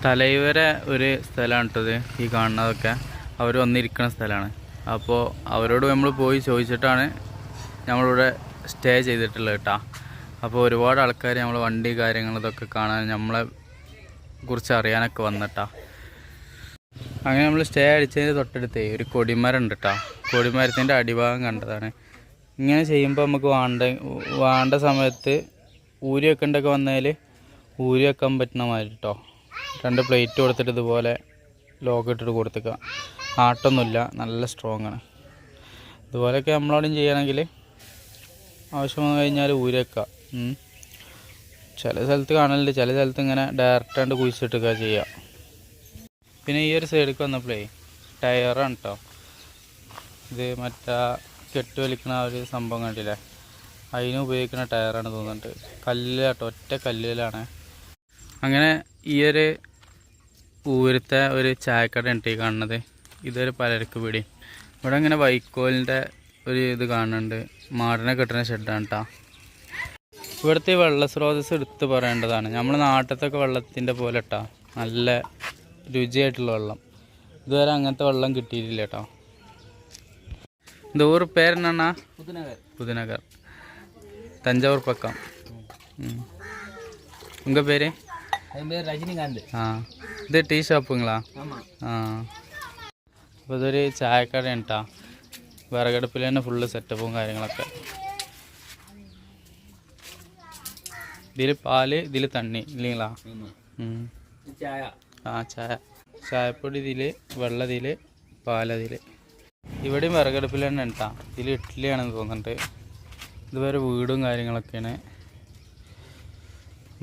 തലൈവര ഒരു സ്ഥലമാണ് കേട്ടത്. ഈ കാണുന്നതൊക്കെ അവർ വന്നിരിക്കുന്ന സ്ഥലമാണ്. അപ്പോൾ അവരോട് നമ്മൾ പോയി ചോദിച്ചിട്ടാണ് നമ്മളിവിടെ സ്റ്റേ ചെയ്തിട്ടുള്ളത് കേട്ടോ. അപ്പോൾ ഒരുപാട് ആൾക്കാർ നമ്മൾ വണ്ടി കാര്യങ്ങൾ ഇതൊക്കെ കാണാൻ നമ്മളെ കുറിച്ച് അറിയാനൊക്കെ വന്നിട്ടാ. അങ്ങനെ നമ്മൾ സ്റ്റേ അടിച്ചതിന് തൊട്ടടുത്തേ ഒരു കൊടിമരം ഉണ്ട് കേട്ടോ. കൊടിമരത്തിൻ്റെ അടിഭാഗം കണ്ടതാണ്. ഇങ്ങനെ ചെയ്യുമ്പോൾ നമുക്ക് വേണ്ട സമയത്ത് ഊരി വെക്കേണ്ടൊക്കെ വന്നാൽ ഊരി വെക്കാൻ പറ്റുന്ന മാതിരി കേട്ടോ. 2 പ്ലേറ്റ് കൊടുത്തിട്ട് ഇതുപോലെ ലോക്ക് ഇട്ടിട്ട് കൊടുത്തേക്കുക. ആട്ടൊന്നുമില്ല, നല്ല സ്ട്രോങ് ആണ്. ഇതുപോലെയൊക്കെ നമ്മളോടും ചെയ്യണമെങ്കിൽ ആവശ്യം വന്നു കഴിഞ്ഞാൽ ഊരി വെക്കുക. ചില സ്ഥലത്ത് കാണലുണ്ട്, ചില സ്ഥലത്ത് ഇങ്ങനെ ഡയറക്റ്റായിട്ട് കുഴിച്ചിട്ടൊക്കെ ചെയ്യുക. പിന്നെ ഈ ഒരു സൈഡിലേക്ക് വന്നപ്പോഴേ ടയറാണ് കേട്ടോ. ഇത് മറ്റേ കെട്ട് വലിക്കുന്ന ആ ഒരു സംഭവം കണ്ടില്ലേ, അതിന് ഉപയോഗിക്കുന്ന ടയറാണ് തോന്നുന്നുണ്ട്. കല്ലിലാട്ടോ, ഒറ്റ കല്ലിലാണ്. അങ്ങനെ ഈ ഒരു ഊരത്തെ ഒരു ചായക്കട ഉണ്ട് ഈ കാണുന്നത്. ഇതൊരു പലചരക്ക് പീടി. ഇവിടെ ഇങ്ങനെ വൈക്കോലിൻ്റെ ഒരു ഇത് കാണുന്നുണ്ട്. മാടിനെ കെട്ടുന്ന ഷെഡാണ് കേട്ടോ. ഇവിടുത്തെ വെള്ള സ്രോതസ് എടുത്ത് പറയേണ്ടതാണ്. നമ്മുടെ നാട്ടിലത്തൊക്കെ വെള്ളത്തിൻ്റെ പോലെ കേട്ടോ, നല്ല രുചിയായിട്ടുള്ള വെള്ളം. ഇതുവരെ അങ്ങനത്തെ വെള്ളം കിട്ടിയിട്ടില്ല കേട്ടോ. இந்த ஊர் பேர் என்னண்ணா? புதுநகர், தஞ்சாவூர் பக்கம். உங்கள் பேர்? என் பேர் ரஜினிகாந்த். ഇത് ടീ ഷോപ്പുങ്ങളാ? അപ്പോൾ ഇതൊരു ചായക്കടയാണ് കേട്ടോ. വിറകടുപ്പിൽ തന്നെ ഫുള്ള് സെറ്റപ്പും കാര്യങ്ങളൊക്കെ. ഇതിൽ പാല്, ഇതിൽ തണ്ണി ഇല്ലീങ്ങളാ? ചായ. ചായ, ചായപ്പൊടി ഇതിൽ, വെള്ളം ഇതിൽ, പാലതിൽ. ഇവിടെയും വിറകടുപ്പിൽ തന്നെ ഉണ്ടാ. ഇതിൽ ഇഡ്ഡലിയാണെന്ന് തോന്നുന്നുണ്ട്. ഇതുവരെ വീടും കാര്യങ്ങളൊക്കെയാണ്.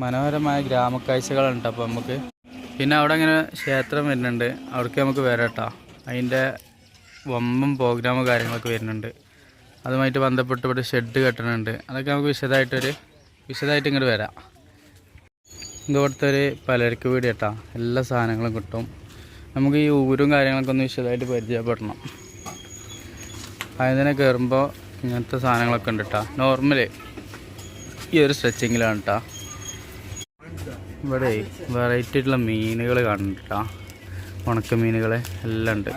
മനോഹരമായ ഗ്രാമക്കാഴ്ചകളുണ്ട് അപ്പോൾ നമുക്ക്. പിന്നെ അവിടെ ഇങ്ങനെ ക്ഷേത്രം വരുന്നുണ്ട്, അവിടേക്ക് നമുക്ക് വരാം കേട്ടോ. അതിൻ്റെ വമ്പം പ്രോഗ്രാമും കാര്യങ്ങളൊക്കെ വരുന്നുണ്ട്. അതുമായിട്ട് ബന്ധപ്പെട്ട് ഇവിടെ ഷെഡ് കെട്ടുന്നുണ്ട്. അതൊക്കെ നമുക്ക് വിശദമായിട്ട് ഇങ്ങോട്ട് വരാം. ഇതുപോലത്തെ ഒരു പലചരക്ക് പീടി കേട്ടോ. എല്ലാ സാധനങ്ങളും കിട്ടും. നമുക്ക് ഈ ഊരും കാര്യങ്ങളൊക്കെ ഒന്ന് വിശദമായിട്ട് പരിചയപ്പെടണം. അതിനെ കയറുമ്പോൾ ഇങ്ങനത്തെ സാധനങ്ങളൊക്കെ ഉണ്ട് കേട്ടോ. നോർമല് ഈ ഒരു സ്ട്രെച്ചിങ്ങിലാണ് കേട്ടോ. ഇവിടെ വെറൈറ്റി ആയിട്ടുള്ള മീനുകൾ കാണുന്നുണ്ട് കേട്ടോ. ഉണക്ക മീനുകൾ എല്ലാം ഉണ്ട്.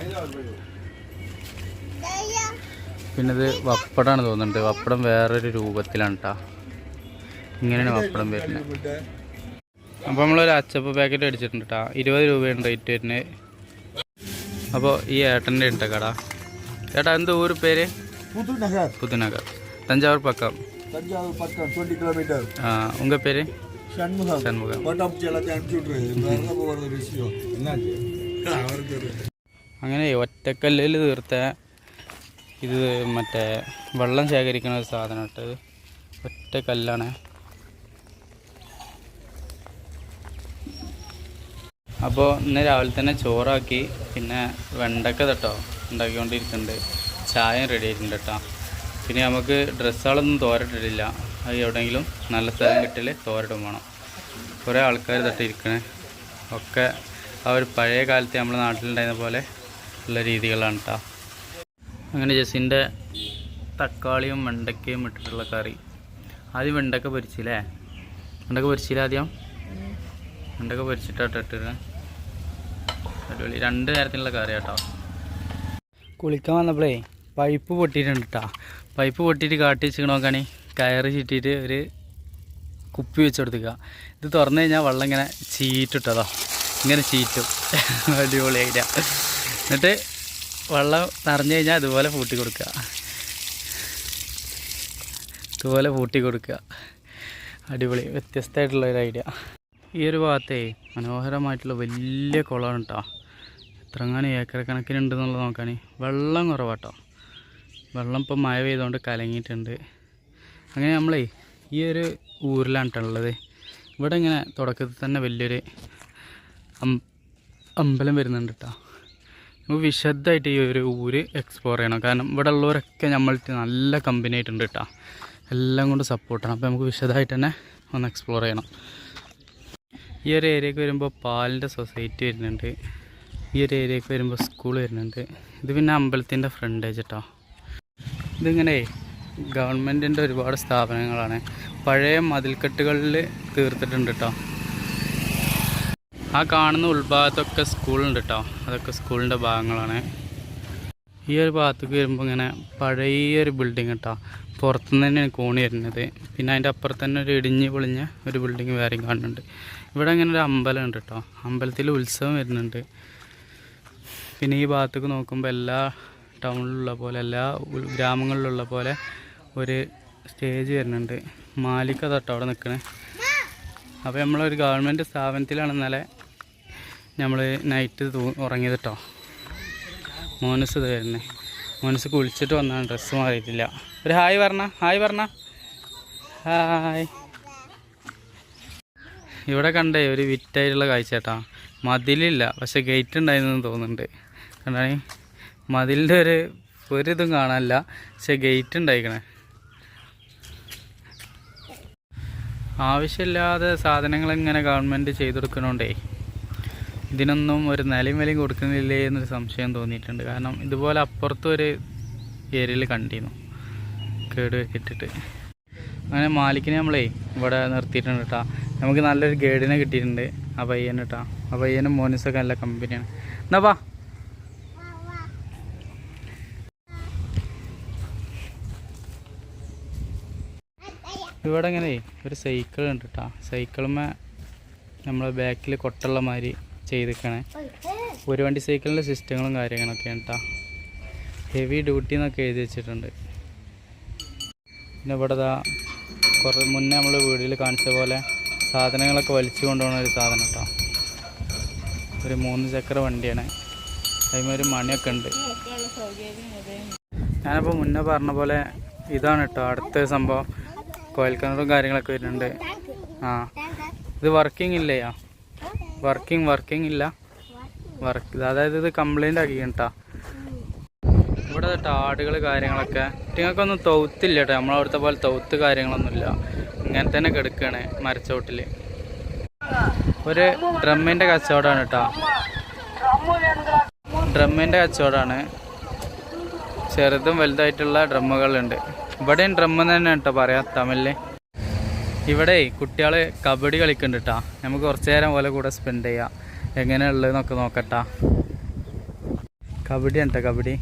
പിന്നെ ഇത് വപ്പടമാണ് തോന്നുന്നുണ്ട്. വപ്പടം വേറൊരു രൂപത്തിലാണ് കേട്ടോ. ഇങ്ങനെയാണ് വപ്പടം വരുന്നത്. അപ്പോൾ നമ്മളൊരു അച്ചപ്പ് പാക്കറ്റ് അടിച്ചിട്ടുണ്ട് കേട്ടോ. 20 രൂപയാണ് റേറ്റ് വരുന്നത്. അപ്പോൾ ഈ ഏട്ടൻ്റെ ഉണ്ട് കട. ചേട്ടാ എന്ത് ഊര് പേര്? പുതുനഗർ, തഞ്ചാവൂർ പക്കം. 20 കിലോമീറ്റർ. ഉങ്ക പേര്? ഷൺമുഖം. അങ്ങനെ ഒറ്റക്കല്ലിൽ തീർത്ത ഇത് മറ്റേ വെള്ളം ശേഖരിക്കുന്ന ഒരു സാധനം ഇട്ടത്. ഒറ്റ കല്ലാണ്. അപ്പോൾ ഇന്ന് രാവിലെ തന്നെ ചോറാക്കി. പിന്നെ വെണ്ടക്ക കേട്ടോ ഉണ്ടാക്കിക്കൊണ്ടിരിക്കുന്നുണ്ട്. ചായയും റെഡി ആയിട്ടുണ്ട് കേട്ടോ. പിന്നെ നമുക്ക് ഡ്രസ്സുകളൊന്നും തോരട്ടിട്ടില്ല. അത് എവിടെയെങ്കിലും നല്ല സ്ഥലം കിട്ടിയാൽ തോരട്ടും വേണം. കുറേ ആൾക്കാർ തട്ടിയിരിക്കണേ ഒക്കെ ആ ഒരു പഴയ കാലത്ത് നമ്മുടെ നാട്ടിലുണ്ടായിരുന്ന പോലെ ഉള്ള രീതികളാണ് കേട്ടോ. അങ്ങനെ ജസിൻ്റെ തക്കാളിയും വെണ്ടക്കയും ഇട്ടിട്ടുള്ള കറി. ആദ്യം വെണ്ടക്ക പൊരിച്ചില്ലേ? വെണ്ടക്ക പൊരിച്ചില്ല ആദ്യം? വെണ്ടക്ക പൊരിച്ചിട്ടാട്ടോ ഇട്ടിരുന്നത്. അടിപൊളി. 2 നേരത്തിനുള്ള കറി കേട്ടോ. കുളിക്കാൻ വന്നപ്പോഴേ പൈപ്പ് പൊട്ടിയിട്ടുണ്ട് കേട്ടോ. പൈപ്പ് പൊട്ടിയിട്ട് കാട്ടി വെച്ച് നോക്കാണി കയറ് ചീറ്റിയിട്ട് ഒരു കുപ്പി വെച്ച് കൊടുക്കുക. ഇത് തുറന്നു കഴിഞ്ഞാൽ വെള്ളം ഇങ്ങനെ ചീറ്റിട്ടതോ, ഇങ്ങനെ ചീറ്റും. അടിപൊളി ഐഡിയ. എന്നിട്ട് വെള്ളം നിറഞ്ഞു കഴിഞ്ഞാൽ ഇതുപോലെ പൂട്ടി കൊടുക്കുക. ഇതുപോലെ പൂട്ടി കൊടുക്കുക. അടിപൊളി, വ്യത്യസ്തമായിട്ടുള്ളൊരു ഐഡിയ. ഈ ഒരു ഭാഗത്തെ മനോഹരമായിട്ടുള്ള വലിയ കുളമാണ് കേട്ടോ. എത്രങ്ങാനും ഏക്കർ കണക്കിനുണ്ടെന്നുള്ളത് നോക്കാണി. വെള്ളം കുറവാട്ടോ. വെള്ളം ഇപ്പം മഴ പെയ്തുകൊണ്ട് കലങ്ങിയിട്ടുണ്ട്. അങ്ങനെ നമ്മളെ ഈ ഒരു ഊരിലാണ് ഉള്ളത്. ഇവിടെ ഇങ്ങനെ തുടക്കത്തിൽ തന്നെ വലിയൊരു അമ്പലം വരുന്നുണ്ട് കേട്ടോ. നമുക്ക് വിശദമായിട്ട് ഈ ഒരു ഊര് എക്സ്പ്ലോർ ചെയ്യണം. കാരണം ഇവിടെ ഉള്ളവരൊക്കെ നമ്മൾക്ക് നല്ല കമ്പനി ആയിട്ടുണ്ട് കേട്ടോ. എല്ലാം കൊണ്ട് സപ്പോർട്ടാണ്. അപ്പോൾ നമുക്ക് വിശദമായിട്ട് തന്നെ ഒന്ന് എക്സ്പ്ലോർ ചെയ്യണം. ഈ ഒരു ഏരിയക്ക് വരുമ്പോൾ പാലിൻ്റെ സൊസൈറ്റി വരുന്നുണ്ട്. ഈ ഒരു ഏരിയക്ക് വരുമ്പോൾ സ്കൂൾ വരുന്നുണ്ട്. ഇത് പിന്നെ അമ്പലത്തിൻ്റെ ഫ്രണ്ടേജ് കേട്ടോ. ഇതിങ്ങനെ ഗവൺമെൻറ്റിൻ്റെ ഒരുപാട് സ്ഥാപനങ്ങളാണ്. പഴയ മതിൽക്കെട്ടുകളിൽ തീർത്തിട്ടുണ്ട് കേട്ടോ. ആ കാണുന്ന ഉൾഭാഗത്തൊക്കെ സ്കൂളുണ്ട് കേട്ടോ. അതൊക്കെ സ്കൂളിൻ്റെ ഭാഗങ്ങളാണ്. ഈ ഒരു ഭാഗത്തേക്ക് വരുമ്പോൾ ഇങ്ങനെ പഴയൊരു ബിൽഡിങ് കേട്ടോ. പുറത്തുനിന്ന് തന്നെയാണ് കോണി വരുന്നത്. പിന്നെ അതിൻ്റെ അപ്പുറത്ത് തന്നെ ഒരു ഇടിഞ്ഞ് പൊളിഞ്ഞ ഒരു ബിൽഡിങ് വേറെയും കാണുന്നുണ്ട്. ഇവിടെ ഇങ്ങനെ ഒരു അമ്പലം ഉണ്ട് കേട്ടോ. അമ്പലത്തിൽ ഉത്സവം വരുന്നുണ്ട്. പിന്നെ ഈ ഭാഗത്തേക്ക് നോക്കുമ്പോൾ എല്ലാ ടൗണിലുള്ള പോലെ, എല്ലാ ഗ്രാമങ്ങളിലുള്ള പോലെ ഒരു സ്റ്റേജ് വരുന്നുണ്ട്. മാലിക്ക തൊട്ട് അവിടെ നിൽക്കണേ. അപ്പോൾ നമ്മളൊരു ഗവൺമെൻറ് സ്ഥാപനത്തിലാണ് ഇന്നലെ നമ്മൾ നൈറ്റ് ഉറങ്ങിയത് കേട്ടോ. മോനസ് ഇത് വരുന്നത്. മോനസ് കുളിച്ചിട്ട് വന്നാണ്, ഡ്രസ്സ് മാറിയിട്ടില്ല. ഒരു ഹായ് പറഞ്ഞ, ഹായ് പറഞ്ഞ, ഹായ്. ഇവിടെ കണ്ടേ ഒരു വിറ്റായിട്ടുള്ള കാഴ്ച കേട്ടോ. മതിലില്ല, പക്ഷെ ഗേറ്റ് ഉണ്ടായിരുന്നെന്ന് തോന്നുന്നുണ്ട്. കണ്ടാണ് മതിലിൻ്റെ ഒരിതും കാണാനില്ല, പക്ഷെ ഗേറ്റ് ഉണ്ടായിക്കണേ. ആവശ്യമില്ലാതെ സാധനങ്ങൾ ഇങ്ങനെ ഗവൺമെൻറ് ചെയ്തു കൊടുക്കണോണ്ടേ ഇതിനൊന്നും ഒരു നിലയും വിലയും കൊടുക്കുന്നില്ലേ എന്നൊരു സംശയം തോന്നിയിട്ടുണ്ട്. കാരണം ഇതുപോലെ അപ്പുറത്തൊരു ഏരിയയിൽ കണ്ടിരുന്നു കേട് വെച്ചിട്ടിട്ട്. അങ്ങനെ മാലിക്കിനെ നമ്മളേ ഇവിടെ നിർത്തിയിട്ടുണ്ട് കേട്ടോ. നമുക്ക് നല്ലൊരു ഗൈഡിനെ കിട്ടിയിട്ടുണ്ട്. ആ പയ്യൻ കേട്ടോ. ആ പയ്യനും മോനിസൊക്കെ നല്ല കമ്പനിയാണ്. എന്നാ ഇവിടെ ഇങ്ങനെ ഒരു സൈക്കിൾ ഉണ്ട് കേട്ടോ. സൈക്കിളുമ്മേ നമ്മൾ ബാക്കിൽ കൊട്ടുള്ള മാതിരി ചെയ്തിരിക്കണേ. ഒരു വണ്ടി സൈക്കിളിൻ്റെ സിസ്റ്റങ്ങളും കാര്യങ്ങളൊക്കെയാണ് കേട്ടോ. ഹെവി ഡ്യൂട്ടി എന്നൊക്കെ എഴുതി വെച്ചിട്ടുണ്ട്. പിന്നെ ഇവിടെ കുറേ മുന്നേ നമ്മൾ വീഡിയോയിൽ കാണിച്ച പോലെ സാധനങ്ങളൊക്കെ വലിച്ചു കൊണ്ടുപോകുന്ന ഒരു സാധനം കേട്ടോ. ഒരു 3 ചക്ര വണ്ടിയാണ്. അതിമൊരു മണിയൊക്കെ ഉണ്ട്. ഞാനിപ്പോൾ മുന്നേ പറഞ്ഞ പോലെ ഇതാണ് കേട്ടോ അടുത്ത സംഭവം. കോയൽക്കിണറും കാര്യങ്ങളൊക്കെ വരുന്നുണ്ട്. ഇത് വർക്കിംഗ് ഇല്ലയാ? വർക്കിംഗ് ഇല്ല. അതായത് ഇത് കംപ്ലൈൻ്റ് ആക്കിക്കണം കേട്ടോ. ഇവിടെ ആടുകൾ കാര്യങ്ങളൊക്കെ ഇങ്ങൾക്കൊന്നും തൗത്തില്ല കേട്ടോ. നമ്മളവിടുത്തെ പോലെ തൗത്ത് കാര്യങ്ങളൊന്നുമില്ല. ഇങ്ങനെ തന്നെ കിടക്കുകയാണ് മരച്ചോട്ടിൽ. ഒരു ഡ്രമ്മിൻ്റെ കച്ചവടമാണ് കേട്ടോ. ഡ്രമ്മിൻ്റെ കച്ചവടമാണ്. ചെറുതും വലുതായിട്ടുള്ള ഡ്രമ്മുകളുണ്ട്. ഇവിടെയും ഡ്രമ്മ് തന്നെ കേട്ടോ പറയാം തമിഴിൽ. ഇവിടെ കുട്ടികൾ കബഡി കളിക്കുന്നുണ്ട് കേട്ടോ. നമുക്ക് കുറച്ച് നേരം പോലെ കൂടെ സ്പെൻഡ് ചെയ്യാം. എങ്ങനെയുള്ളതെന്നൊക്കെ നോക്കട്ടാ. കബഡിയാണ് കേട്ടോ, കബഡി.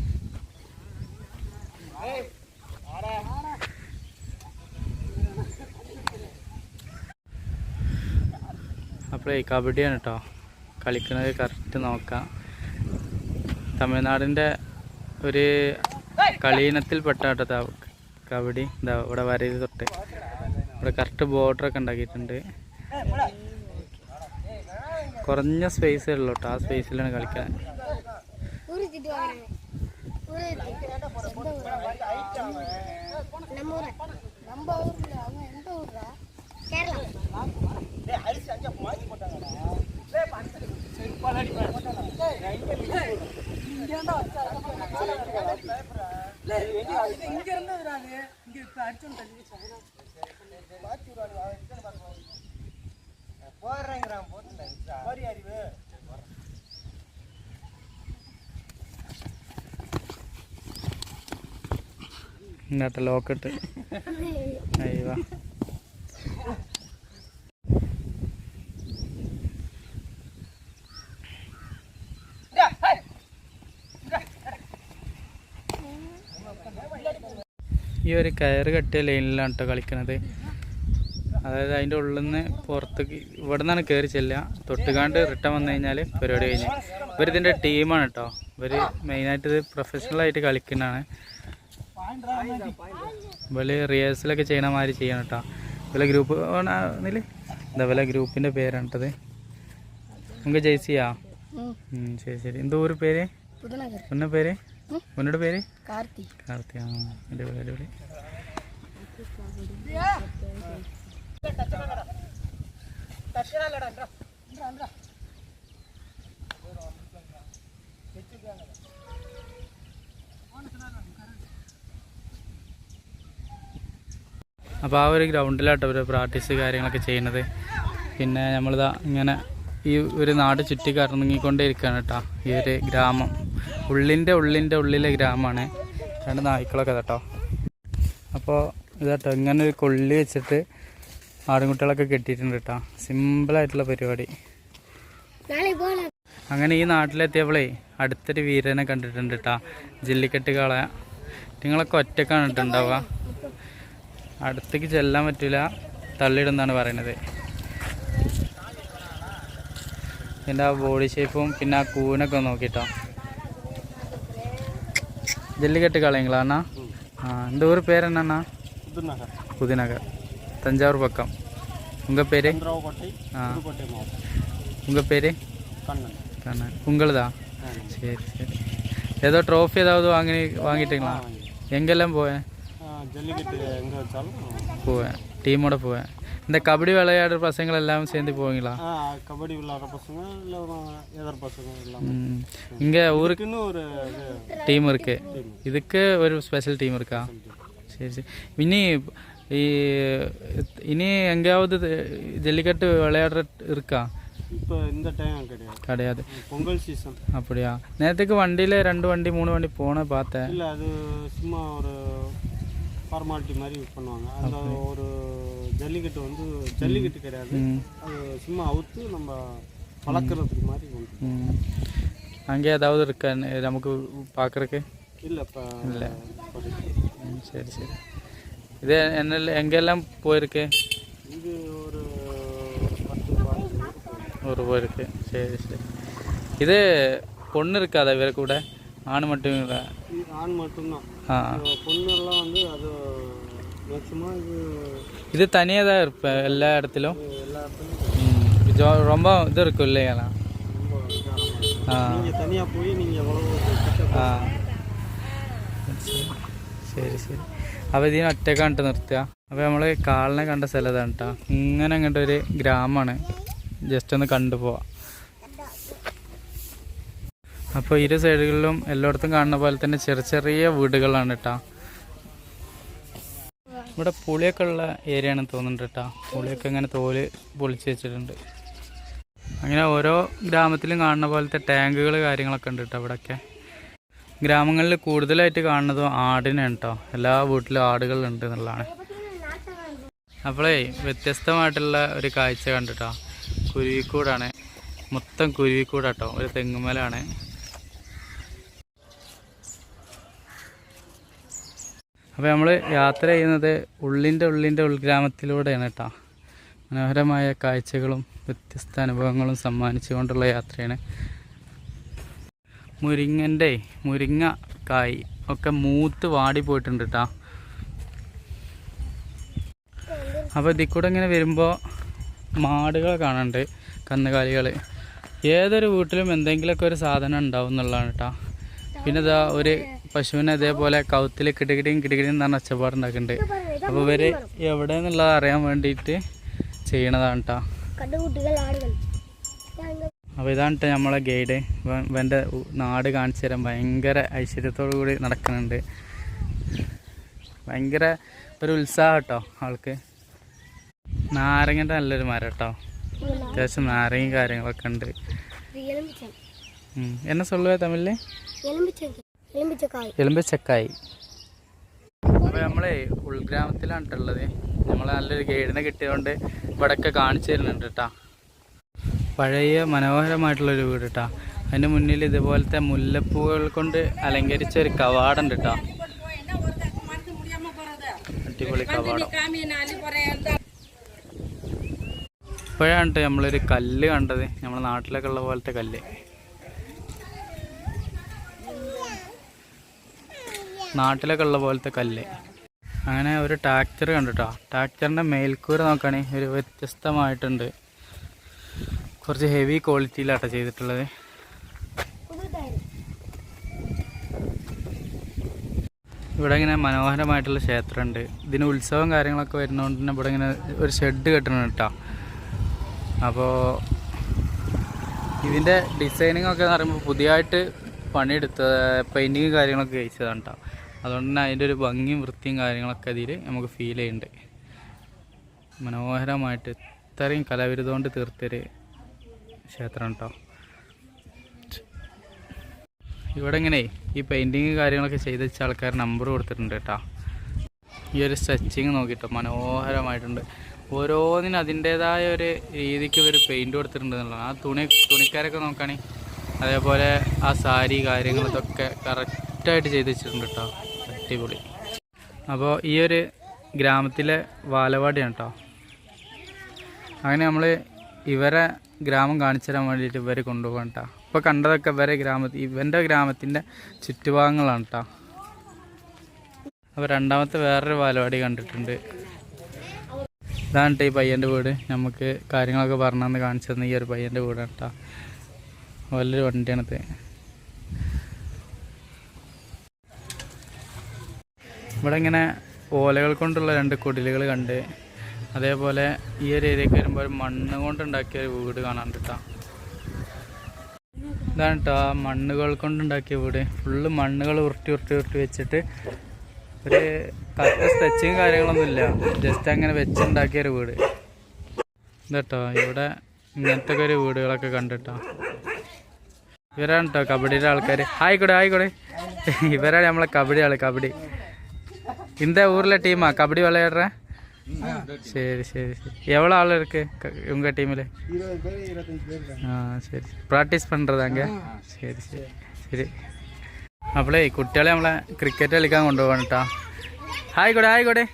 അപ്പോഴേ കബഡിയാണ് കേട്ടോ കളിക്കുന്നത്. കറക്റ്റ് നോക്കാം. തമിഴ്നാടിൻ്റെ ഒരു കളിയിനത്തിൽപ്പെട്ട കേട്ടോ കബഡി. ഇതാ ഇവിടെ വരയിൽ തൊട്ട് ഇവിടെ കറക്റ്റ് ബോർഡറൊക്കെ ഉണ്ടാക്കിയിട്ടുണ്ട്. കുറഞ്ഞ സ്പേസേ ഉള്ളൂ കേട്ടോ. ആ സ്പേസിലാണ് കളിക്കാൻ. ഇങ്ങോട്ട് ലോക്കിട്ട് അയ്യോ. ഈ ഒരു കയറ് കെട്ടിയ ലൈനിലാണ് കേട്ടോ കളിക്കുന്നത്. അതായത് അതിൻ്റെ ഉള്ളിൽ നിന്ന് പുറത്തേക്ക് ഇവിടെ നിന്നാണ് കയറി ചെല്ലുക. തൊട്ടുകാണ്ട് റിട്ടേൺ വന്നു കഴിഞ്ഞാൽ പരിപാടി കഴിഞ്ഞ്. ഇവരിതിൻ്റെ ടീമാണ് കേട്ടോ. ഇവർ മെയിനായിട്ട് ഇത് പ്രൊഫഷണലായിട്ട് കളിക്കുന്നതാണ്. ഇവര് റിഹേഴ്സലൊക്കെ ചെയ്യണ മാതിരി ചെയ്യണം കേട്ടോ. ഇവരെ ഗ്രൂപ്പ് ഇതേപോലെ ഗ്രൂപ്പിൻ്റെ പേരാണ് കേട്ടത്. നമുക്ക് ജയിച്ചിയാ? ശരി. എന്തോ ഒരു പേര് ഉന്ന പേര് ഉന്നയുടെ പേര് കാർത്തി. അടിപൊളി അടിപൊളി. അപ്പോൾ ആ ഒരു ഗ്രൗണ്ടിലാട്ടോ ഒരു പ്രാക്ടീസ് കാര്യങ്ങളൊക്കെ ചെയ്യുന്നത്. പിന്നെ നമ്മളിതാ ഇങ്ങനെ ഈ ഒരു നാട് ചുറ്റി കറങ്ങിക്കൊണ്ടേ ഇരിക്കുകയാണ് കേട്ടോ. ഈ ഒരു ഗ്രാമം ഉള്ളിലെ ഗ്രാമമാണ്. 2 നായ്ക്കളൊക്കെ കേട്ടോ. അപ്പോൾ ഇതാട്ടോ ഇങ്ങനെ ഒരു കൊള്ളി വെച്ചിട്ട് ആടുംകുട്ടികളൊക്കെ കെട്ടിയിട്ടുണ്ട് കേട്ടോ. സിമ്പിളായിട്ടുള്ള പരിപാടി. അങ്ങനെ ഈ നാട്ടിലെത്തിയപ്പോഴേ അടുത്തൊരു വീരനെ കണ്ടിട്ടുണ്ട് കേട്ടാ, ജല്ലിക്കെട്ട് കാള. നിങ്ങളൊക്കെ ഒറ്റക്കാണ് ഇട്ടുണ്ടാവുക, അടുത്തേക്ക് ചെല്ലാൻ പറ്റില്ല, തള്ളിയിടുന്നാണ് പറയണത്. എൻ്റെ ആ ബോഡി ഷേപ്പും പിന്നെ ആ കൂനൊക്കെ നോക്കിട്ടോ. ജല്ലിക്കെട്ട് കാളങ്ങളാண்ணா? இந்த ஊர் பேர் என்னண்ணா? புதுநகர், தஞ்சாவூர் பக்கம். உங்கள் பேர்? உங்கள் பேர்? கண்ணன். உங்களுதா? சரி சரி. ஏதோ ட்ரோஃபி ஏதாவது வாங்கிட்டீங்களா? எங்கெல்லாம் போவேன்? போவேன், டீமோட போவேன். இந்த கபடி விளையாடுற பசங்கள் எல்லாம் சேர்ந்து போவீங்களா? கபடி விளையாடுற பசங்க எதிர் பசங்க எல்லாம். இங்கே ஊருக்குன்னு ஒரு டீம் இருக்கு, இதுக்கு ஒரு ஸ்பெஷல் டீம் இருக்கா? சரி சரி. இனி எங்கேயாவது ஜல்லிக்கட்டு விளையாடுற இருக்கா? இப்போ இந்த டைம் கிடையாது, பொங்கல் சீசன். அப்படியா? நேற்றுக்கு வண்டியில் 2 வண்டி 3 வண்டி போன பார்த்தேன். இல்லை, அது சும்மா ஒரு ஃபார்மாலிட்டி மாதிரி யூஸ் பண்ணுவாங்க. அந்த ஒரு ஜல்லிக்கட்டு வந்து ஜல்லிக்கட்டு கிடையாது, அது சும்மா அவுத்து நம்ம வளர்க்குறதுக்கு மாதிரி. அங்கே ஏதாவது இருக்கா நமக்கு பார்க்குறக்கு? இல்லைப்பா, இல்லை. சரி சரி. இது எங்கெல்லாம் போயிருக்கு? இது ஒரு 10-12 போயிருக்கு. சரி சரி. இது பொண்ணு இருக்காதா இவர கூட? ஆண் மட்டும் இல்லை? ஆண் மட்டும்தான். பொண்ணெல்லாம் வந்து அது மேக்ஸிமம் இது தனியாக தான் இருப்பேன் எல்லா இடத்துலையும். ரொம்ப இது இருக்கும் இல்லைங்களா? நீங்கள் தனியாக போய் நீங்கள் எவ்வளோ. ശരി ശരി. അപ്പോൾ ഇതിന് ഒറ്റക്കാണ്ട് നിർത്തുക. അപ്പോൾ നമ്മൾ കാളിനെ കണ്ട സ്ഥലത്താണ് കേട്ടോ. ഇങ്ങനെ അങ്ങോട്ട് ഒരു ഗ്രാമമാണ്, ജസ്റ്റ് ഒന്ന് കണ്ടുപോവാം. അപ്പോൾ ഇരു സൈഡുകളിലും എല്ലായിടത്തും കാണുന്ന പോലെ തന്നെ ചെറിയ ചെറിയ വീടുകളാണ് കേട്ടോ. ഇവിടെ പുളിയൊക്കെ ഉള്ള ഏരിയ ആണെന്ന് തോന്നുന്നുണ്ട് കേട്ടോ. പുളിയൊക്കെ ഇങ്ങനെ തോല് പൊളിച്ച് വെച്ചിട്ടുണ്ട്. അങ്ങനെ ഓരോ ഗ്രാമത്തിലും കാണുന്ന പോലത്തെ ടാങ്കുകൾ കാര്യങ്ങളൊക്കെ ഉണ്ട് കേട്ടോ ഇവിടെയൊക്കെ. ഗ്രാമങ്ങളിൽ കൂടുതലായിട്ട് കാണുന്നതും ആടിനാണ് കേട്ടോ. എല്ലാ വീട്ടിലും ആടുകളുണ്ട് എന്നുള്ളതാണ്. അപ്പോഴേ വ്യത്യസ്തമായിട്ടുള്ള ഒരു കാഴ്ച കണ്ടിട്ടോ. കുരുവിക്കൂടാണ്, മൊത്തം കുരുവിക്കൂടാട്ടോ. ഒരു തെങ്ങുമലാണ്. അപ്പോൾ നമ്മൾ യാത്ര ചെയ്യുന്നത് ഉള്ളിൻ്റെ ഉൾഗ്രാമത്തിലൂടെയാണ് കേട്ടോ. മനോഹരമായ കാഴ്ചകളും വ്യത്യസ്ത അനുഭവങ്ങളും സമ്മാനിച്ചുകൊണ്ടുള്ള യാത്രയാണ്. മുരിങ്ങ കായ് ഒക്കെ മൂത്ത് വാടി പോയിട്ടുണ്ട് കേട്ടോ. അപ്പോൾ ഇതിൽ കൂടെ ഇങ്ങനെ വരുമ്പോൾ മാടുകളെ കാണുന്നുണ്ട്, കന്നുകാലികൾ. ഏതൊരു വീട്ടിലും എന്തെങ്കിലുമൊക്കെ ഒരു സാധനം ഉണ്ടാവും എന്നുള്ളതാണ് കേട്ടോ. പിന്നെ ഇതാ ഒരു പശുവിനെ ഇതേപോലെ കൗത്തിൽ കിടുകിടിയും എന്ന് പറഞ്ഞ ഒച്ചപ്പാടുണ്ടാക്കുന്നുണ്ട്. അപ്പോൾ ഇവർ എവിടെ നിന്നുള്ളത് അറിയാൻ വേണ്ടിയിട്ട് ചെയ്യണതാണ് കേട്ടോ. അപ്പോൾ ഇതാണ് കേട്ടോ നമ്മളെ ഗൈഡ്. ഇവൻ്റെ നാട് കാണിച്ചു തരാൻ ഭയങ്കര ഐശ്വര്യത്തോടു കൂടി നടക്കുന്നുണ്ട്. ഭയങ്കര ഒരു ഉത്സാഹം കേട്ടോ ആൾക്ക്. നാരങ്ങൻ്റെ നല്ലൊരു മരം കേട്ടോ. അത്യാവശ്യം നാരങ്ങയും കാര്യങ്ങളൊക്കെ ഉണ്ട്. എന്നെ சொல்லுവേ തമിഴില്? എലുമ്പച്ചക്കായി. അപ്പോൾ നമ്മളെ ഉൾഗ്രാമത്തിലാണ് ഉള്ളത്. നമ്മൾ നല്ലൊരു ഗൈഡിനെ കിട്ടിയതുകൊണ്ട് ഇവിടെയൊക്കെ കാണിച്ചു തരുന്നുണ്ട് കേട്ടോ. പഴയ മനോഹരമായിട്ടുള്ളൊരു വീട് കേട്ടോ. അതിൻ്റെ മുന്നിൽ ഇതുപോലത്തെ മുല്ലപ്പൂവുകൾ കൊണ്ട് അലങ്കരിച്ച ഒരു കവാടമുണ്ട് കേട്ടോ. അടിപൊളി കവാടം. ഇപ്പോഴാണ് കേട്ടോ നമ്മളൊരു കല്ല് കണ്ടത്, നമ്മുടെ നാട്ടിലൊക്കെ ഉള്ള പോലത്തെ കല്ല്. നാട്ടിലൊക്കെ ഉള്ള പോലത്തെ കല്ല്. അങ്ങനെ ഒരു ട്രാക്ടർ കണ്ടിട്ടോ. ട്രാക്ടറിൻ്റെ മേൽക്കൂര നോക്കുകയാണെങ്കിൽ ഒരു വ്യത്യസ്തമായിട്ടുണ്ട്. കുറച്ച് ഹെവി ക്വാളിറ്റിയിലാട്ടോ ചെയ്തിട്ടുള്ളത്. ഇവിടെ ഇങ്ങനെ മനോഹരമായിട്ടുള്ള ക്ഷേത്രമുണ്ട്. ഇതിന് ഉത്സവം കാര്യങ്ങളൊക്കെ വരുന്നതുകൊണ്ട് തന്നെ ഇവിടെ ഇങ്ങനെ ഒരു ഷെഡ് കെട്ടണം കേട്ടോ. അപ്പോൾ ഇതിൻ്റെ ഡിസൈനിങ് ഒക്കെ എന്ന് പറയുമ്പോൾ പുതിയതായിട്ട് പണിയെടുത്ത പെയിൻറ്റിങ് കാര്യങ്ങളൊക്കെ കഴിച്ചതാണ് കേട്ടോ. അതുകൊണ്ട് തന്നെ അതിൻ്റെ ഒരു ഭംഗിയും വൃത്തിയും കാര്യങ്ങളൊക്കെ അതിൽ നമുക്ക് ഫീൽ ചെയ്യുന്നുണ്ട്. മനോഹരമായിട്ട് ഇത്രയും കലാവിരുദ്ധം കൊണ്ട് തീർത്തൊരു ക്ഷേത്രം കേട്ടോ. ഇവിടെ ഇങ്ങനെ ഈ പെയിൻറ്റിങ് കാര്യങ്ങളൊക്കെ ചെയ്ത് വെച്ച ആൾക്കാർ നമ്പർ കൊടുത്തിട്ടുണ്ട് കേട്ടോ. ഈ ഒരു സ്ട്രെച്ചിങ് നോക്കിയിട്ടോ മനോഹരമായിട്ടുണ്ട്. ഓരോന്നിനും അതിൻ്റേതായ ഒരു രീതിക്ക് ഇവർ പെയിൻറ് കൊടുത്തിട്ടുണ്ട് എന്നുള്ളതാണ്. ആ തുണിക്കാരൊക്കെ നോക്കുകയാണെങ്കിൽ അതേപോലെ ആ സാരി കാര്യങ്ങൾ ഇതൊക്കെ കറക്റ്റായിട്ട് ചെയ്ത് വെച്ചിട്ടുണ്ട് കേട്ടോ. അടിപൊളി. അപ്പോൾ ഈ ഒരു ഗ്രാമത്തിലെ ബാലവാടിയാണ് കേട്ടോ. അങ്ങനെ നമ്മൾ ഇവരെ ഗ്രാമം കാണിച്ചു തരാൻ വേണ്ടിയിട്ട് ഇവരെ കൊണ്ടുപോകാൻ കേട്ടോ. ഇപ്പോൾ കണ്ടതൊക്കെ ഇവൻ്റെ ഗ്രാമത്തിൻ്റെ ചുറ്റുഭാഗങ്ങളാണ് കേട്ടോ. അപ്പോൾ രണ്ടാമത്തെ വേറൊരു ബാലവാടി കണ്ടിട്ടുണ്ട്. ഇതാണ് കേട്ടോ ഈ പയ്യൻ്റെ വീട്. നമുക്ക് കാര്യങ്ങളൊക്കെ പറഞ്ഞു തന്ന് കാണിച്ചു തന്ന ഈ ഒരു പയ്യൻ്റെ വീടാണ് കേട്ടോ. വലിയൊരു വണ്ടിയാണിത്. ഇവിടെ ഇങ്ങനെ ഓലകൾ കൊണ്ടുള്ള 2 കുടിലുകൾ കണ്ട്, അതേപോലെ ഈ ഒരു ഏരിയക്ക് വരുമ്പോൾ ഒരു മണ്ണ് കൊണ്ടുണ്ടാക്കിയ ഒരു വീട് കാണാൻ കേട്ടോ. ഇതാണ് കേട്ടോ ആ മണ്ണുകൾ കൊണ്ടുണ്ടാക്കിയ വീട്. ഫുള്ള് മണ്ണുകൾ ഉരുട്ടി വെച്ചിട്ട് ഒരു കറക്റ്റ് സ്ട്രെച്ചിങ് കാര്യങ്ങളൊന്നുമില്ല, ജസ്റ്റ് അങ്ങനെ വെച്ചുണ്ടാക്കിയൊരു വീട് ഇതാട്ടോ. ഇവിടെ ഇങ്ങനത്തെ ഒരു വീടുകളൊക്കെ കണ്ടിട്ടോ. ഇവരാണ് കേട്ടോ കബഡിയുടെ ആൾക്കാർ. ആയിക്കോട്ടെ ഇവരാണ് നമ്മളെ കബഡി ആള്. കബഡി இந்த ஊரில் டீமா கபடி விளையாடுற? சரி. எவ்வளோ ஆள் இருக்கு உங்கள் டீமில்? 20-25 பேர். சரி. ப்ராக்டிஸ் பண்ணுறதாங்க? சரி. അപ്പോളേ കുട്ടികളെ നമ്മളെ ക്രിക്കറ്റ് കളിക്കാൻ കൊണ്ടുപോകണം കേട്ടോ. ആയിക്കോട്ടെ.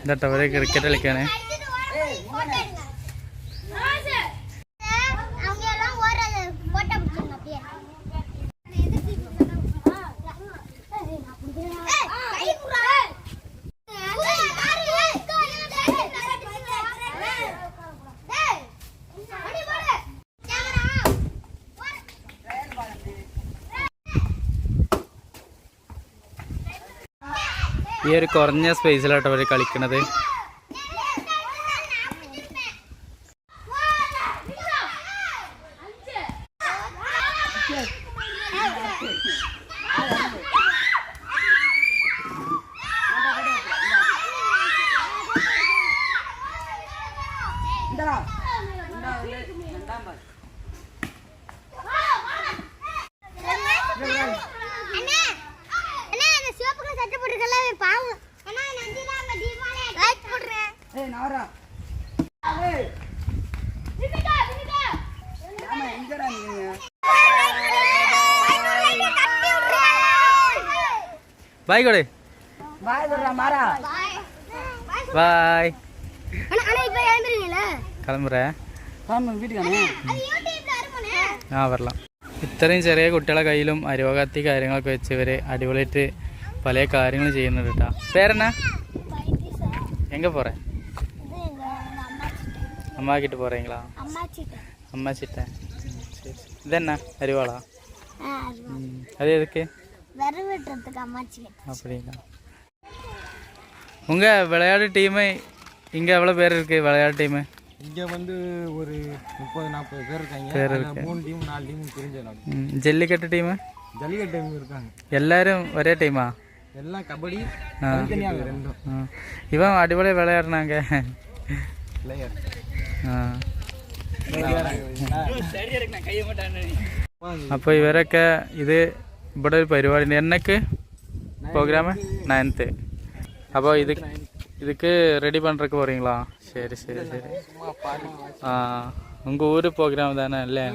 ഇതാട്ടോ അവരെ ക്രിക്കറ്റ് കളിക്കാണ്. ഈ ഒരു കുറഞ്ഞ സ്പേസിലാട്ടോ അവർ കളിക്കണത്. बाय करे बाय दरा मारा बाय अण्णा இப்போ ஏந்திரீங்களா கிளம்புறேன் വീട്ടിലാണ് ആ വരலாம். ഇത്രയും ചെറിയ കുട്ടികളെ കയ്യിലും അരോഗാത്തി കാര്യങ്ങളൊക്കെ വെച്ച് ഇവർ അടിപൊളിയായിട്ട് പല കാര്യങ്ങളും ചെയ്യുന്നുണ്ട് കേട്ടോ. പേരെന്നാ? എങ്ക പോറേ? അമ്മാക്കിട്ട് പോறீங்களா? அம்மாச்சிட்ட. சரி. இதென்ன அரிவாளா? அது எதுக்கு? வரவேற்றதுக்கு அம்மாச்சி. அப்படிங்களா? உங்க விளையாட்டு டீம் இங்க எவ்வளவு பேர் இருக்கு விளையாட்டு டீம்? இங்க வந்து ஒரு 30-40 பேர் இருக்காங்க. 3 டீம் 4 டீம் பிரிஞ்சு. ஜல்லிக்கட்டு டீம்? ஜல்லிக்கட்டு டீம் இருக்காங்க. எல்லாரும் ஒரே டீமா? எல்லாம் கபடி தனித்தனியாக ரெண்டும். இவன் அடிப்படை விளையாடுனாங்க பிளேயர். അപ്പോൾ ഇവരൊക്കെ ഇത് ഇവിടെ ഒരു പരിപാടി എന്നൊക്കെ പ്രോഗ്രാം 9th. അപ്പോൾ இதுக்கு ரெடி பண்ணுறதுக்கு போகிறீங்களா? சரி. உங்கள் ஊர் ப்ரோக்ராம் தானே இல்லை?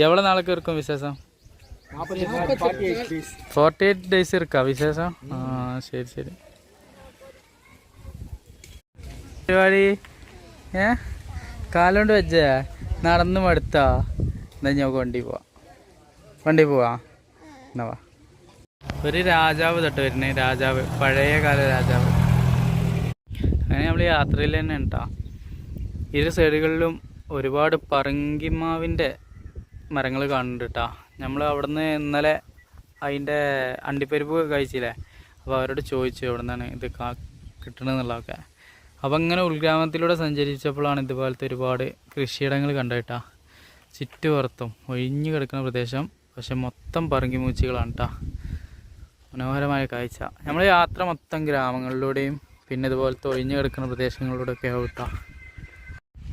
எவ்வளோ நாளுக்கு இருக்கும் விசேஷம்? 48 days இருக்கா விசேஷம்? சரி. പരിപാടി കാലുകൊണ്ട് വെച്ചേ നടന്ന് മടുത്താ? എന്നാ ഞങ്ങൾക്ക് വണ്ടി പോവാ എന്നാ വാ. ഒരു രാജാവ് തൊട്ട് വരുന്നേ, രാജാവ്, പഴയ കാല രാജാവ്. അങ്ങനെ നമ്മൾ യാത്രയിൽ തന്നെ ഉണ്ടാ. ഇരു സൈഡുകളിലും ഒരുപാട് പറങ്കിമാവിൻ്റെ മരങ്ങൾ കാണുന്നുണ്ട് കേട്ടോ. നമ്മൾ അവിടുന്ന് ഇന്നലെ അതിൻ്റെ അണ്ടിപ്പരിപ്പ് കഴിച്ചില്ലേ, അപ്പോൾ അവരോട് ചോദിച്ചു എവിടെ നിന്നാണ് ഇത് കിട്ടണമെന്നുള്ളതൊക്കെ. അപ്പം അങ്ങനെ ഉൾഗ്രാമത്തിലൂടെ സഞ്ചരിച്ചപ്പോഴാണ് ഇതുപോലത്തെ ഒരുപാട് കൃഷിയിടങ്ങൾ കണ്ടിട്ടാ. ചുറ്റുപുറത്തും ഒഴിഞ്ഞു കിടക്കുന്ന പ്രദേശം, പക്ഷെ മൊത്തം പറങ്കിമൂച്ചികളാണ് കേട്ടോ. മനോഹരമായ കാഴ്ച. നമ്മൾ യാത്ര മൊത്തം ഗ്രാമങ്ങളിലൂടെയും പിന്നെ ഇതുപോലത്തെ ഒഴിഞ്ഞു കിടക്കുന്ന പ്രദേശങ്ങളിലൂടെയൊക്കെ ആവും കേട്ടോ.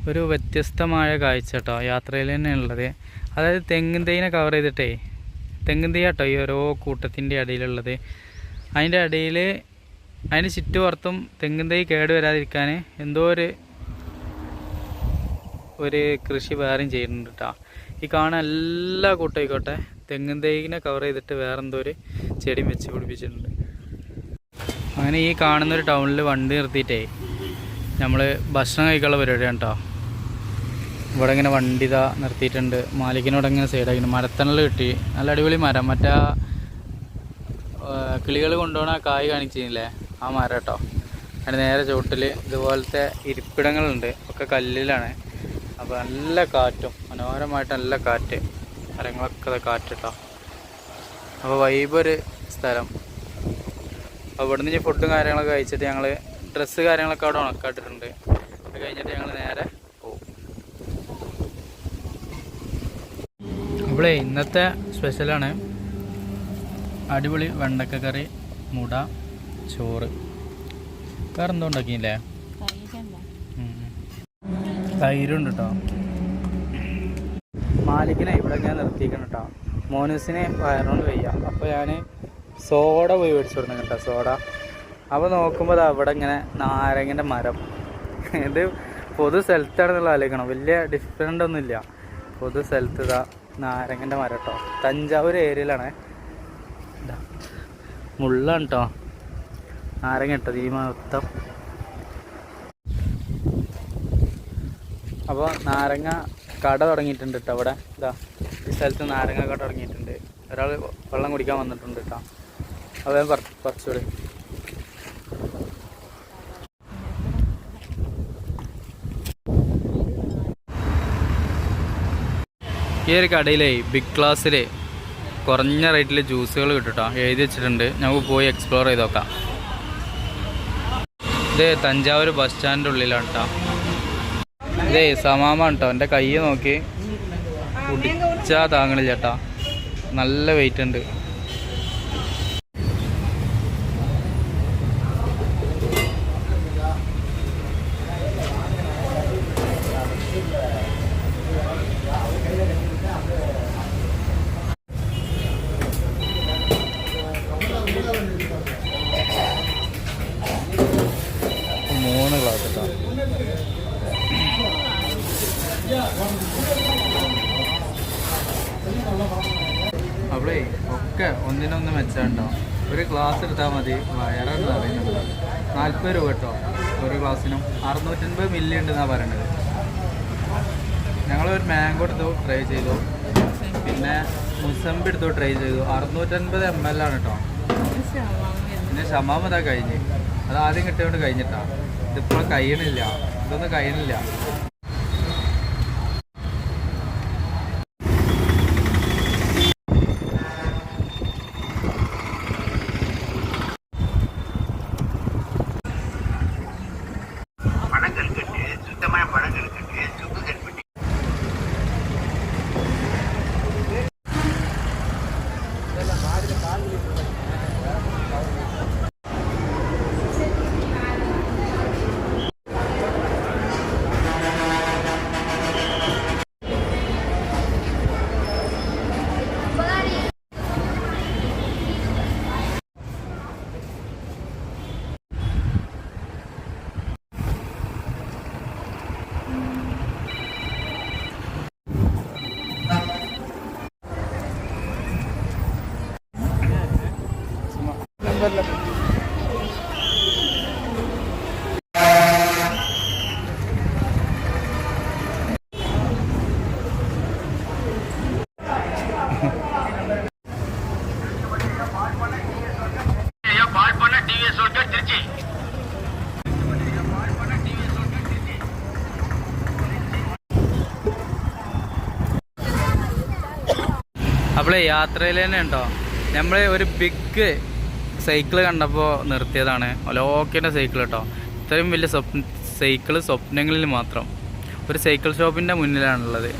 ഒരു വ്യത്യസ്തമായ കാഴ്ച കേട്ടോ യാത്രയിൽ തന്നെ ഉള്ളത്. അതായത് തെങ്ങിൻ തൈനെ കവർ ചെയ്തിട്ടേ, തെങ്ങിൻ തൈ കേട്ടോ ഈ ഓരോ കൂട്ടത്തിൻ്റെ ഇടയിലുള്ളത്. അതിൻ്റെ ഇടയിൽ അതിൻ്റെ ചുറ്റുപുറത്തും തെങ്ങിൻ തൈ കേട് വരാതിരിക്കാൻ എന്തോ ഒരു കൃഷി വേറെയും ചെയ്യുന്നുണ്ട് കേട്ടോ. ഈ കാണാൻ എല്ലാ കൂട്ടമായിക്കോട്ടെ തെങ്ങിൻ തൈനെ കവർ ചെയ്തിട്ട് വേറെന്തോ ഒരു ചെടിയും വെച്ച് പിടിപ്പിച്ചിട്ടുണ്ട്. അങ്ങനെ ഈ കാണുന്നൊരു ടൗണിൽ വണ്ടി നിർത്തിയിട്ടേ നമ്മൾ ഭക്ഷണം കഴിക്കാനുള്ള പരിപാടിയാണ് കേട്ടോ. ഇവിടെ ഇങ്ങനെ വണ്ടി ഇതാ നിർത്തിയിട്ടുണ്ട്. മാലിക്കിനോട് ഇങ്ങനെ സൈഡാക്കിയിട്ട് മരത്തണൽ കിട്ടി. നല്ല അടിപൊളി മരം, മറ്റേ കിളികൾ കൊണ്ടുപോകണ കായ് കാണിച്ചില്ലേ ആ മരം കേട്ടോ. അതിന് നേരെ ചുവട്ടിൽ ഇതുപോലത്തെ ഇരിപ്പിടങ്ങളുണ്ട്, ഒക്കെ കല്ലിലാണ്. അപ്പോൾ നല്ല കാറ്റും മനോഹരമായിട്ട് നല്ല കാറ്റ്, മരങ്ങളൊക്കെ കാറ്റ് കേട്ടോ. അപ്പോൾ വൈബൊരു സ്ഥലം. അപ്പോൾ ഇവിടെ നിന്ന് ഫുഡും കാര്യങ്ങളൊക്കെ കഴിച്ചിട്ട് ഞങ്ങൾ ഡ്രസ്സ് കാര്യങ്ങളൊക്കെ അവിടെ ഉണക്കാട്ടിട്ടുണ്ട്. അത് കഴിഞ്ഞിട്ട് ഞങ്ങൾ നേരെ പോകും. ഇവിടെ ഇന്നത്തെ സ്പെഷ്യലാണ് അടിപൊളി വെണ്ടക്ക കറി, മുട, ചോറ്. വേറെ എന്തോ ഉണ്ടാക്കിയില്ലേ? തൈരുണ്ട് കേട്ടോ. മാലിക്കിനെ ഇവിടെ ഞാൻ നിർത്തിക്കണം കേട്ടോ. മോനൂസിന് വയറുകൊണ്ട് വയ്യ. അപ്പോൾ ഞാൻ സോഡ പോയി മേടിച്ചു കൊടുക്കണം കേട്ടോ, സോഡ. അപ്പോൾ നോക്കുമ്പോൾ അവിടെ ഇങ്ങനെ നാരങ്ങൻ്റെ മരം. ഇത് പൊതു സ്ഥലത്താണെന്നുള്ള ആലോചിക്കണം, വലിയ ഡിഫറൻ്റ് ഒന്നുമില്ല. പൊതു സ്ഥലത്ത് ഇതാ നാരങ്ങൻ്റെ മരം കേട്ടോ. തഞ്ചാവൂർ ഏരിയയിലാണ്. മുള്ളാണ് കേട്ടോ നാരങ്ങ ഇട്ടത് ഈ മൊത്തം. അപ്പോൾ നാരങ്ങ കട തുടങ്ങിയിട്ടുണ്ട് കേട്ടോ ഇവിടെ. ഇതാ ഈ സ്ഥലത്ത് നാരങ്ങ കട തുടങ്ങിയിട്ടുണ്ട്. ഒരാൾ വെള്ളം കുടിക്കാൻ വന്നിട്ടുണ്ട് കേട്ടോ. അത് പറിച്ചോട്. ഈ ഒരു കടയിലേ ബിഗ് ക്ലാസ്സിൽ കുറഞ്ഞ റേറ്റിൽ ജ്യൂസുകൾ കിട്ടും കേട്ടോ. എഴുതി വെച്ചിട്ടുണ്ട്, നമുക്ക് പോയി എക്സ്പ്ലോർ ചെയ്ത് നോക്കാം. ഇത് തഞ്ചാവൂർ ബസ് സ്റ്റാൻഡിൻ്റെ ഉള്ളിലാണ് കേട്ടോ. ഇതേ സമാമാണ് കേട്ടോ. എൻ്റെ കൈ നോക്കി കുടിച്ചാൽ താങ്ങണില്ല ചേട്ടാ, നല്ല വെയിറ്റ് ഉണ്ട്. മൂന്ന് ഗ്ലാസ് കേട്ടോ. അപ്പോഴേ ഒക്കെ ഒന്നിനൊന്ന് മെച്ചമുണ്ടോ. ഒരു ഗ്ലാസ് എടുത്താൽ മതി, വയറെന്ന് പറയുന്നത് 40 രൂപ കേട്ടോ ഒരു ഗ്ലാസ്സിനും. 650 മില്ലി ഉണ്ടെന്നാണ് പറയണത്. ഞങ്ങളൊരു മാംഗോ എടുത്തു ട്രൈ ചെയ്തു, പിന്നെ മുസമ്പി എടുത്തു ട്രൈ ചെയ്തു. 650 ml ആണ് കേട്ടോ. പിന്നെ ഷമാമതാ കഴിഞ്ഞ്, അത് ആദ്യം കിട്ടിയതുകൊണ്ട് കഴിഞ്ഞിട്ടാ. ഇതിപ്പോൾ കഴിയണില്ല, ഇതൊന്നും കഴിയണില്ല. അപ്പോളേ യാത്രയിൽ തന്നെ ഉണ്ടോ, നമ്മൾ ഒരു ബിഗ് സൈക്കിൾ കണ്ടപ്പോൾ നിർത്തിയതാണ്. ഒലോക്കിൻ്റെ സൈക്കിൾ കേട്ടോ. ഇത്രയും വലിയ സൈക്കിള് സ്വപ്നങ്ങളിൽ മാത്രം. ഒരു സൈക്കിൾ ഷോപ്പിൻ്റെ മുന്നിലാണുള്ളത്.